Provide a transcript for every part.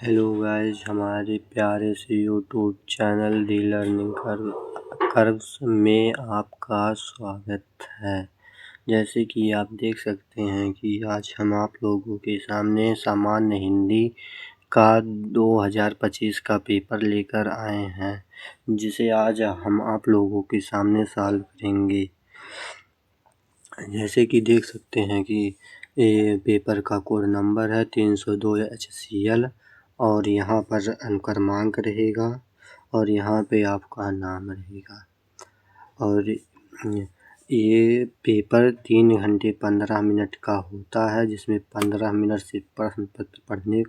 Hello guys, हमारे प्यारे से यूट्यूब चैनल दी लर्निंग कर्व्स में आपका स्वागत है। जैसे कि आप देख सकते हैं कि आज हम आप लोगों के सामने सामान्य हिंदी का 2025 का पेपर लेकर आए हैं, जिसे आज हम आप लोगों के सामने सॉल्व करेंगे। जैसे कि देख सकते हैं कि ये पेपर का कोड नंबर है 302 HCL और यहाँ पर अंकक्रमांक रहेगा और यहाँ पे आपका नाम रहेगा। और ये पेपर 3 घंटे 15 मिनट का होता है, जिसमें 15 मिनट से प्रश्न पत्र पढ़ने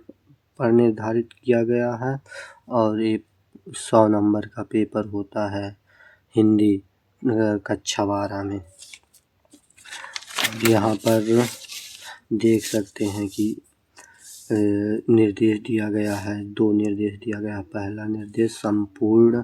पर निर्धारित किया गया है। और ये 100 नंबर का पेपर होता है हिंदी कक्षा 12 में। यहाँ पर देख सकते हैं कि निर्देश दिया गया है, 2 निर्देश दिया गया है। पहला निर्देश संपूर्ण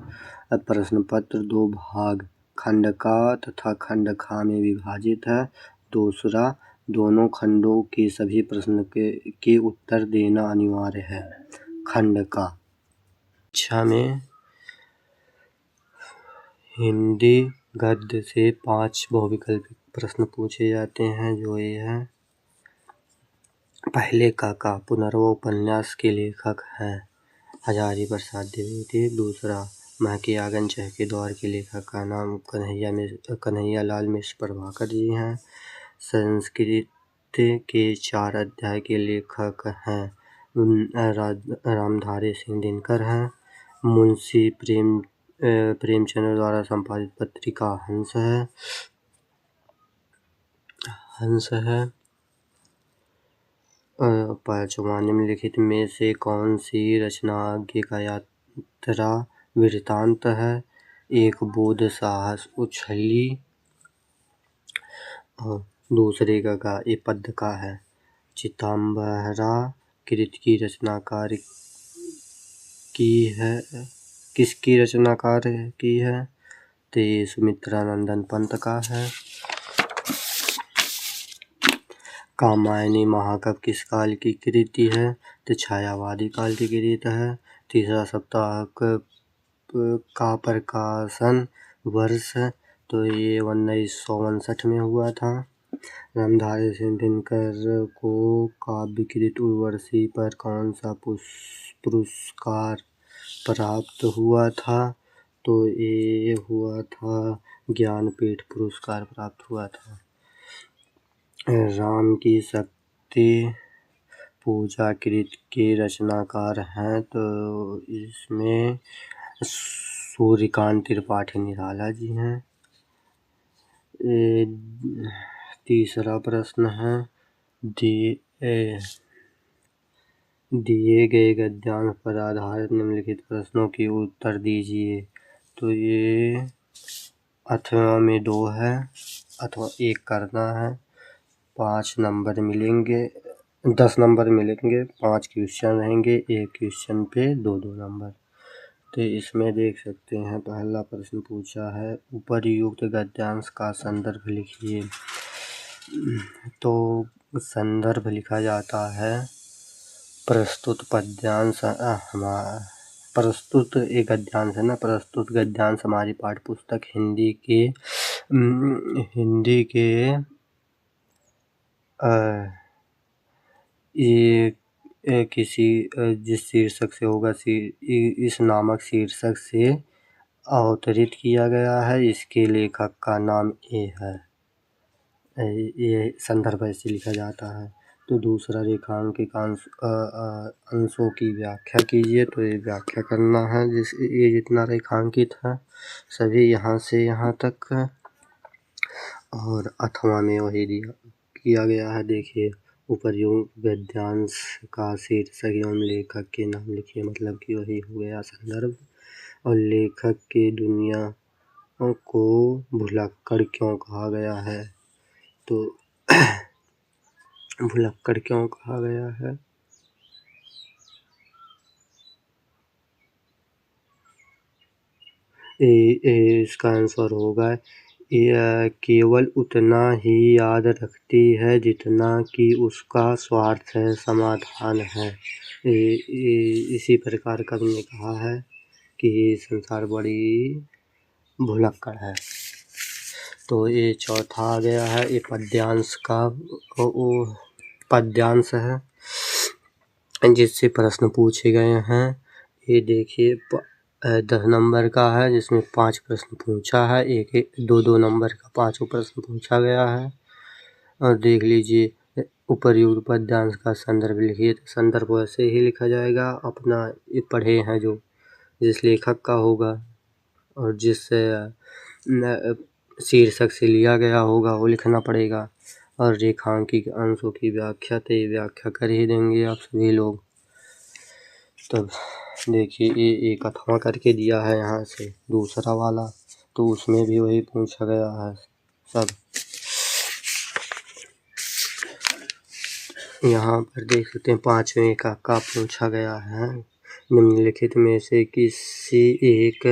प्रश्न पत्र 2 भाग खंड का तथा खंड खा में विभाजित है। दूसरा, दोनों खंडों के सभी प्रश्न के उत्तर देना अनिवार्य है। खंड का कक्षा में हिंदी गद्य से 5 बहुविकल्पिक प्रश्न पूछे जाते हैं, जो ये है। पहले का पुनर्वा उपन्यास के लेखक हैं हजारी प्रसाद द्विवेदी। दूसरा, महके आंगन चहके द्वार के लेखक का नाम कन्हैया लाल मिश्र प्रभाकर जी हैं। संस्कृत के 4 अध्याय के लेखक हैं रामधारी सिंह दिनकर हैं। मुंशी प्रेमचंद्र द्वारा संपादित पत्रिका हंस है। पांचवा, निम्नलिखित में से कौन सी रचना आगे का यात्रा वृत्तांत है? 1, बोध साहस उछली। और दूसरे का ये पद्य का है। चितंबरा कृति की रचनाकार किसकी रचनाकार की है? तो ये सुमित्रानंदन पंत का है। कामायनी महाकाव्य किस काल की कृति है? तो छायावादी काल की कृति है। तीसरा, सप्ताह का प्रकाशन वर्ष, तो ये 1959 में हुआ था। रामधारी सिंह दिनकर को काव्यकृत उर्वशी पर कौन सा पुरस्कार प्राप्त हुआ था? तो ये हुआ था ज्ञानपीठ पुरस्कार प्राप्त हुआ था। राम की शक्ति पूजा कृति के रचनाकार हैं, तो इसमें सूर्यकांत त्रिपाठी निराला जी हैं। तीसरा प्रश्न है, दिए गए गद्यांश पर आधारित निम्नलिखित प्रश्नों के उत्तर दीजिए। तो ये अथवा में 2 है, अथवा 1 करना है। 5 नंबर मिलेंगे, 10 नंबर मिलेंगे। 5 क्वेश्चन रहेंगे, एक क्वेश्चन पे 2-2 नंबर। तो इसमें देख सकते हैं, पहला प्रश्न पूछा है, उपर्युक्त गद्यांश का संदर्भ लिखिए। तो संदर्भ लिखा जाता है प्रस्तुत पद्यांश। प्रस्तुत एक गद्यांश है ना, प्रस्तुत गद्यांश हमारी पाठ्य पुस्तक हिंदी के ये किसी जिस शीर्षक से होगा, इस नामक शीर्षक से अवतरित किया गया है। इसके लेखक का नाम ए है। ये संदर्भ ऐसे लिखा जाता है। तो दूसरा, रेखांकित अंशों की व्याख्या कीजिए। तो ये व्याख्या करना है, ये जितना रेखांकित है सभी यहाँ से यहाँ तक। और अथवा में वही किया गया है। देखिए, उपर्युक्त गद्यांश का शीर्षक एवं लेखक के नाम लिखिए, मतलब कि वही हो गया संदर्भ। और लेखक के दुनिया को भुलक्कड़ क्यों कहा गया है? तो भुलक्कड़ क्यों कहा गया है? इसका आंसर होगा यह केवल उतना ही याद रखती है जितना कि उसका स्वार्थ है, समाधान है। इसी प्रकार कवि ने कहा है कि ये संसार बड़ी भुलक्कड़ है। तो ये चौथा आ गया है, ये पद्यांश का पद्यांश है जिससे प्रश्न पूछे गए हैं। ये देखिए 10 नंबर का है जिसमें 5 प्रश्न पूछा है, एक 2 नंबर का 5 प्रश्न पूछा गया है। और देख लीजिए उपर्युक्त पद्यांश का संदर्भ लिखिए। तो संदर्भ वैसे ही लिखा जाएगा अपना ये पढ़े हैं जो जिस लेखक का होगा और जिस शीर्षक से लिया गया होगा वो लिखना पड़ेगा। और रेखांकित अंशों की व्याख्या तो ये व्याख्या कर ही देंगे आप सभी लोग। तब देखिए ये 1वां करके दिया है यहाँ से दूसरा वाला, तो उसमें भी वही पूछा गया है सब। यहाँ पर देख सकते हैं 5वें का पूछा गया है। निम्नलिखित में से किसी एक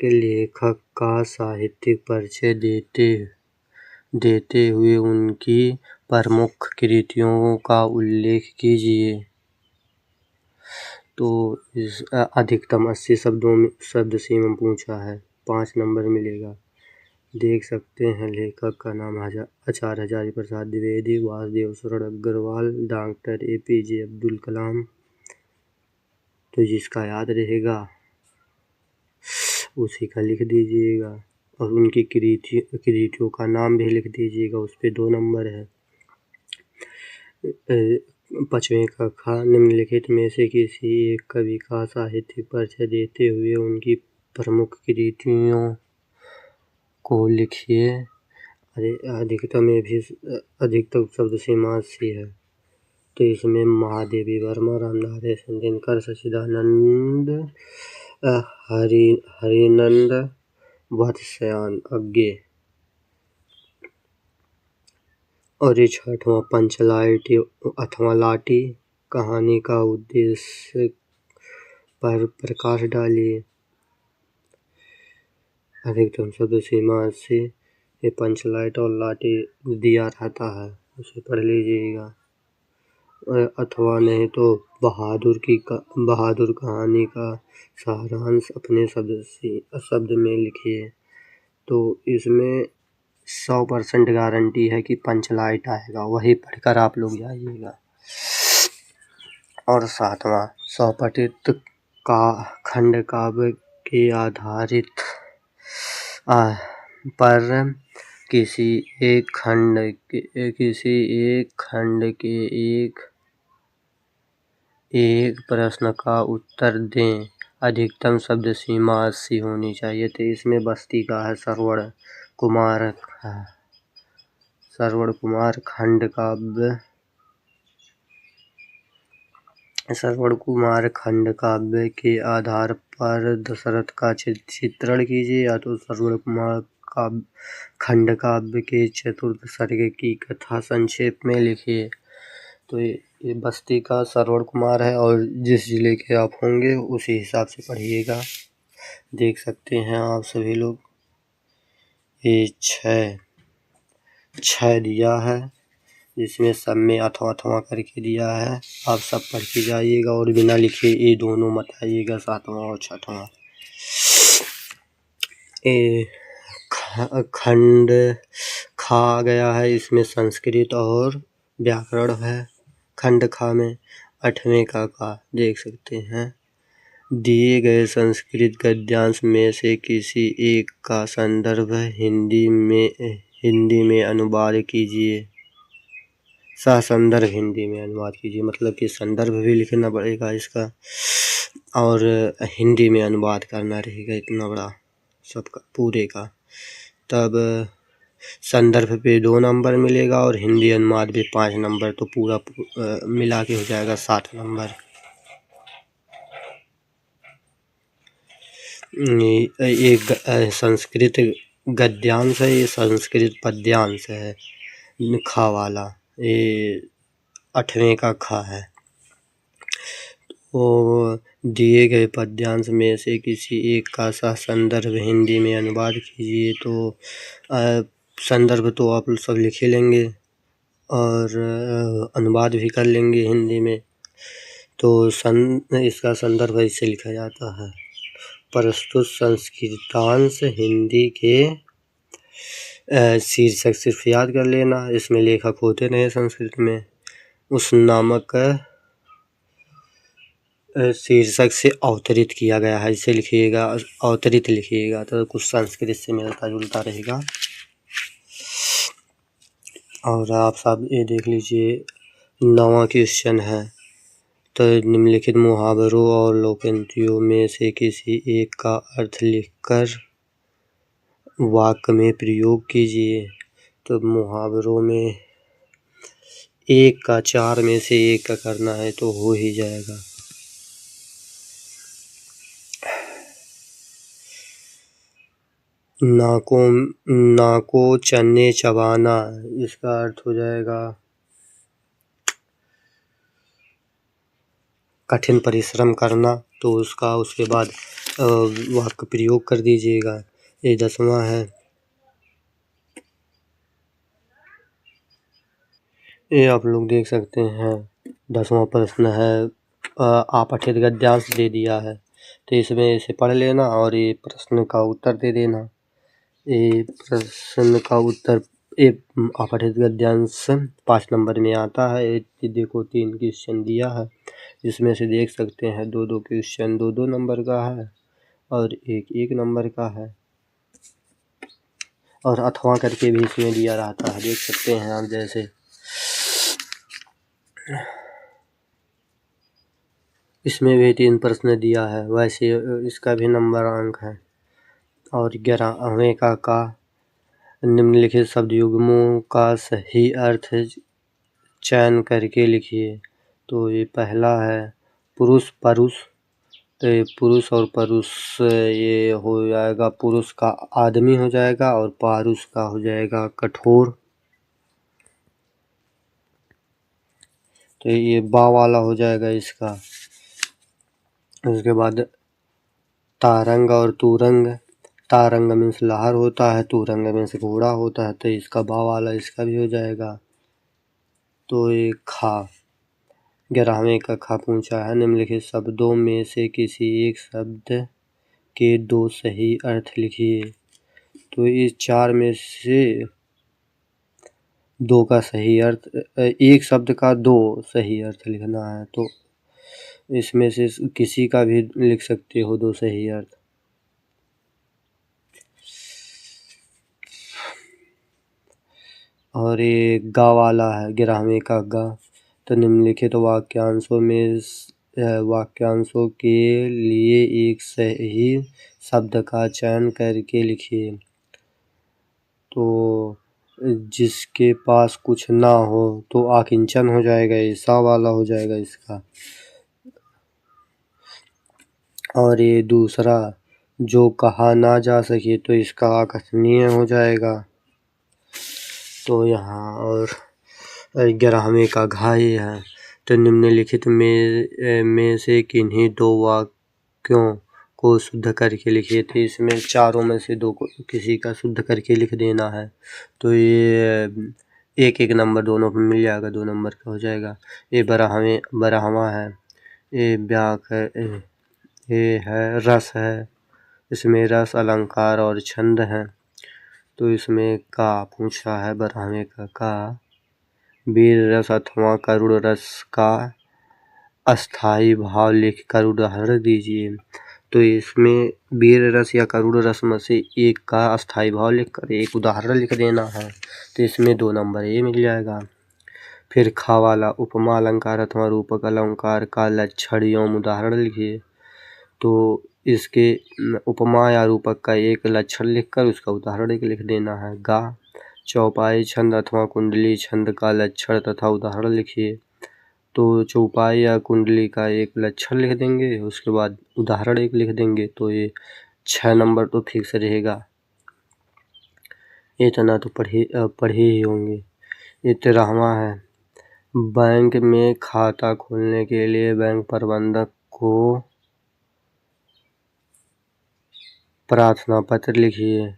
लेखक का साहित्यिक परिचय देते हुए उनकी प्रमुख कृतियों का उल्लेख कीजिए। तो इस अधिकतम 80 शब्द सीमा पूछा है, 5 नंबर मिलेगा। देख सकते हैं लेखक का नाम आचार्य हजारी प्रसाद द्विवेदी, वासुदेव शरण अग्रवाल, डॉक्टर APJ अब्दुल कलाम। तो जिसका याद रहेगा उसी का लिख दीजिएगा और उनकी कृतियों का नाम भी लिख दीजिएगा, उस पर 2 नंबर है। 5वें का खा, निम्नलिखित में से किसी एक कवि का साहित्यिक परिचय देते हुए उनकी प्रमुख कृतियों को लिखिए। अधिकतम शब्द सीमा 80 है। तो इसमें महादेवी वर्मा, रामधारी दिनकर, सच्चिदानंद, हरिनंद, वत्सयान अज्ञे। और ये 6वां पंचलाइट 8वां लाठी, कहानी का उद्देश्य पर प्रकाश डालिए। अधिकतम शब्द सीमा 80। ये पंचलाइट और लाठी दिया रहता है, उसे पढ़ लीजिएगा। अथवा नहीं तो बहादुर कहानी का सारांश अपने शब्द में लिखिए। तो इसमें 100% गारंटी है कि पंचलाइट आएगा, वही पढ़कर आप लोग जाइएगा। और 7वां स्वपठित का खंड काव्य के आधारित पर किसी एक खंड के एक प्रश्न का उत्तर दें। अधिकतम शब्द सीमा 80 होनी चाहिए। तो इसमें बस्ती का है श्रवण कुमार खंड काव्य के आधार पर दशरथ का चित्रण कीजिए, या तो श्रवण कुमार खंड काव्य के चतुर्थ सर्ग की कथा संक्षेप में लिखिए। तो ये बस्ती का श्रवण कुमार है और जिस जिले के आप होंगे उसी हिसाब से पढ़िएगा। देख सकते हैं आप सभी लोग, ये 6 दिया है जिसमें सब में 8वां करके दिया है। आप सब पढ़ के जाइएगा और बिना लिखे ये दोनों मत आइएगा, 7वां और 6वां। खंड खा गया है, इसमें संस्कृत और व्याकरण है। खंड खा में 8वें का देख सकते हैं। दिए गए संस्कृत गद्यांश में से किसी एक का संदर्भ हिंदी में अनुवाद कीजिए। संदर्भ हिंदी में अनुवाद कीजिए, मतलब कि संदर्भ भी लिखना पड़ेगा इसका और हिंदी में अनुवाद करना रहेगा, इतना बड़ा सबका पूरे का। तब संदर्भ पे 2 नंबर मिलेगा और हिंदी अनुवाद भी 5 नंबर। तो पूरा मिला के हो जाएगा 7 नंबर। एक संस्कृत गद्यांश है, ये संस्कृत पद्यांश है खा वाला, ये 8वें का खा है। तो दिए गए पद्यांश में से किसी एक का संदर्भ हिंदी में अनुवाद कीजिए। तो संदर्भ तो आप सब लिख ही लेंगे और अनुवाद भी कर लेंगे हिंदी में। तो इसका संदर्भ ऐसे लिखा जाता है। प्रस्तुत संस्कृतांश हिंदी के शीर्षक सिर्फ याद कर लेना, इसमें लेखक होते रहे संस्कृत में। उस नामक शीर्षक से अवतरित किया गया है, इसे लिखिएगा, अवतरित लिखिएगा तो कुछ संस्कृत से मिलता जुलता रहेगा। और आप सब ये देख लीजिए 9वां क्वेश्चन है। तो निम्नलिखित मुहावरों और लोकोक्तियों में से किसी एक का अर्थ लिखकर वाक्य में प्रयोग कीजिए। तो मुहावरों में एक का 4 में से एक का करना है तो हो ही जाएगा। नाको चने चबाना, इसका अर्थ हो जाएगा कठिन परिश्रम करना। तो उसके बाद वाक्य प्रयोग कर दीजिएगा। ये 10वां है। ये आप लोग देख सकते हैं 10वां प्रश्न है। आपठित गद्यांश दे दिया है तो इसमें इसे पढ़ लेना और ये प्रश्न का उत्तर दे देना। ये प्रश्न का उत्तर अपठित गद्यांश 5 नंबर में आता है। देखो 3 क्वेश्चन दिया है, जिसमें से देख सकते हैं 2-2 क्वेश्चन 2-2 नंबर का है और 1-1 नंबर का है और अथवा करके भी इसमें दिया रहता है, देख सकते हैं आप। जैसे इसमें भी 3 प्रश्न दिया है, वैसे इसका भी नंबर अंक है। और 11वें का निम्नलिखित शब्द युग्मों का सही अर्थ चयन करके लिखिए। तो ये पहला है पुरुष परुष। तो ये पुरुष और परुष ये हो जाएगा, पुरुष का आदमी हो जाएगा और पारुष का हो जाएगा कठोर। तो ये बा वाला हो जाएगा इसका। उसके बाद तारंग और तुरंग। तारंग मीन्स लहर होता है, तुरंग मीन्स घोड़ा होता है, तो इसका बा वाला इसका भी हो जाएगा। तो ये खा 11वें का खा पूछा है। निम्नलिखित शब्दों में से किसी एक शब्द के 2 सही अर्थ लिखिए। तो इस 4 में से 2 का सही अर्थ, एक शब्द का 2 सही अर्थ लिखना है। तो इसमें से किसी का भी लिख सकते हो 2 सही अर्थ। और ये गा वाला है 11वें का गा। तो निम्नलिखित वाक्यांशों के लिए एक सही शब्द का चयन करके लिखिए। तो जिसके पास कुछ ना हो तो आकिंचन हो जाएगा, ऐसा वाला हो जाएगा इसका। और ये दूसरा जो कहा ना जा सके तो इसका अकथनीय हो जाएगा। तो यहाँ और 11वें का घाई है। तो निम्नलिखित में से किन्हीं 2 वाक्यों को शुद्ध करके लिखिए। तो इसमें चारों में से 2 को किसी का शुद्ध करके लिख देना है। तो ये 1-1 नंबर दोनों पर मिल जाएगा, 2 नंबर का हो जाएगा। ये 12वां है। ये व्याक है, ये है रस है। इसमें रस अलंकार और छंद है। तो इसमें का पूछा है 12वें का वीर रस अथवा करुण रस का अस्थाई भाव लिखकर उदाहरण दीजिए। तो इसमें वीर रस या करुण रस में से एक का अस्थाई भाव लिखकर एक उदाहरण लिख देना है। तो इसमें 2 नंबर ये मिल जाएगा। फिर खा वाला उपमा अलंकार अथवा रूपक अलंकार का लक्षण एवं उदाहरण लिखिए। तो इसके उपमा या रूपक का एक लक्षण लिखकर उसका उदाहरण एक लिख देना है। गा चौपाई छंद अथवा कुंडली छंद का लक्षण तथा उदाहरण लिखिए। तो चौपाई या कुंडली का एक लक्षण लिख देंगे, उसके बाद उदाहरण एक लिख देंगे। तो ये 6 नंबर तो फिक्स रहेगा। इतना तो पढ़े ही होंगे। ये 13वां है। बैंक में खाता खोलने के लिए बैंक प्रबंधक को प्रार्थना पत्र लिखिए।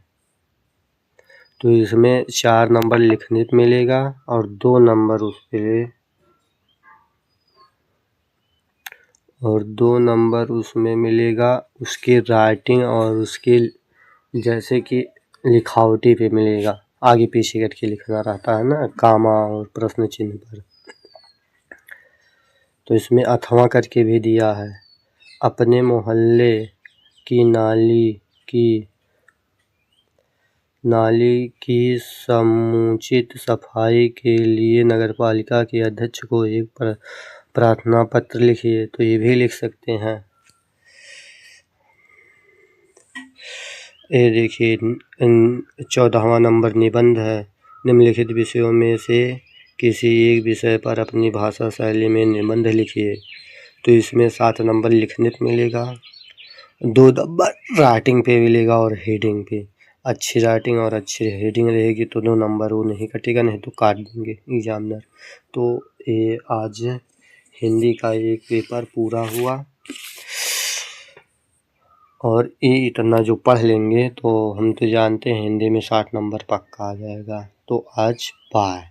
तो इसमें 4 नंबर लिखने पे मिलेगा और 2 नंबर उसमें मिलेगा उसकी राइटिंग और उसकी जैसे कि लिखावटी पे मिलेगा। आगे पीछे करके लिखना रहता है ना, कामा और प्रश्न चिन्ह पर। तो इसमें अथवा करके भी दिया है। अपने मोहल्ले की नाली की समुचित सफाई के लिए नगरपालिका के अध्यक्ष को एक प्रार्थना पत्र लिखिए। तो ये भी लिख सकते हैं। ये देखिए 14वां नंबर निबंध है। निम्नलिखित विषयों में से किसी एक विषय पर अपनी भाषा शैली में निबंध लिखिए। तो इसमें 7 नंबर लिखने पे मिलेगा, 2 नंबर राइटिंग पे मिलेगा और हेडिंग पे। अच्छी राइटिंग और अच्छी हेडिंग रहेगी तो 2 नंबर वो नहीं कटेगा, नहीं तो काट देंगे एग्जामिनर। तो ये आज हिंदी का एक पेपर पूरा हुआ और ये इतना जो पढ़ लेंगे तो हम तो जानते हैं हिंदी में 60 नंबर पक्का आ जाएगा। तो आज बाय।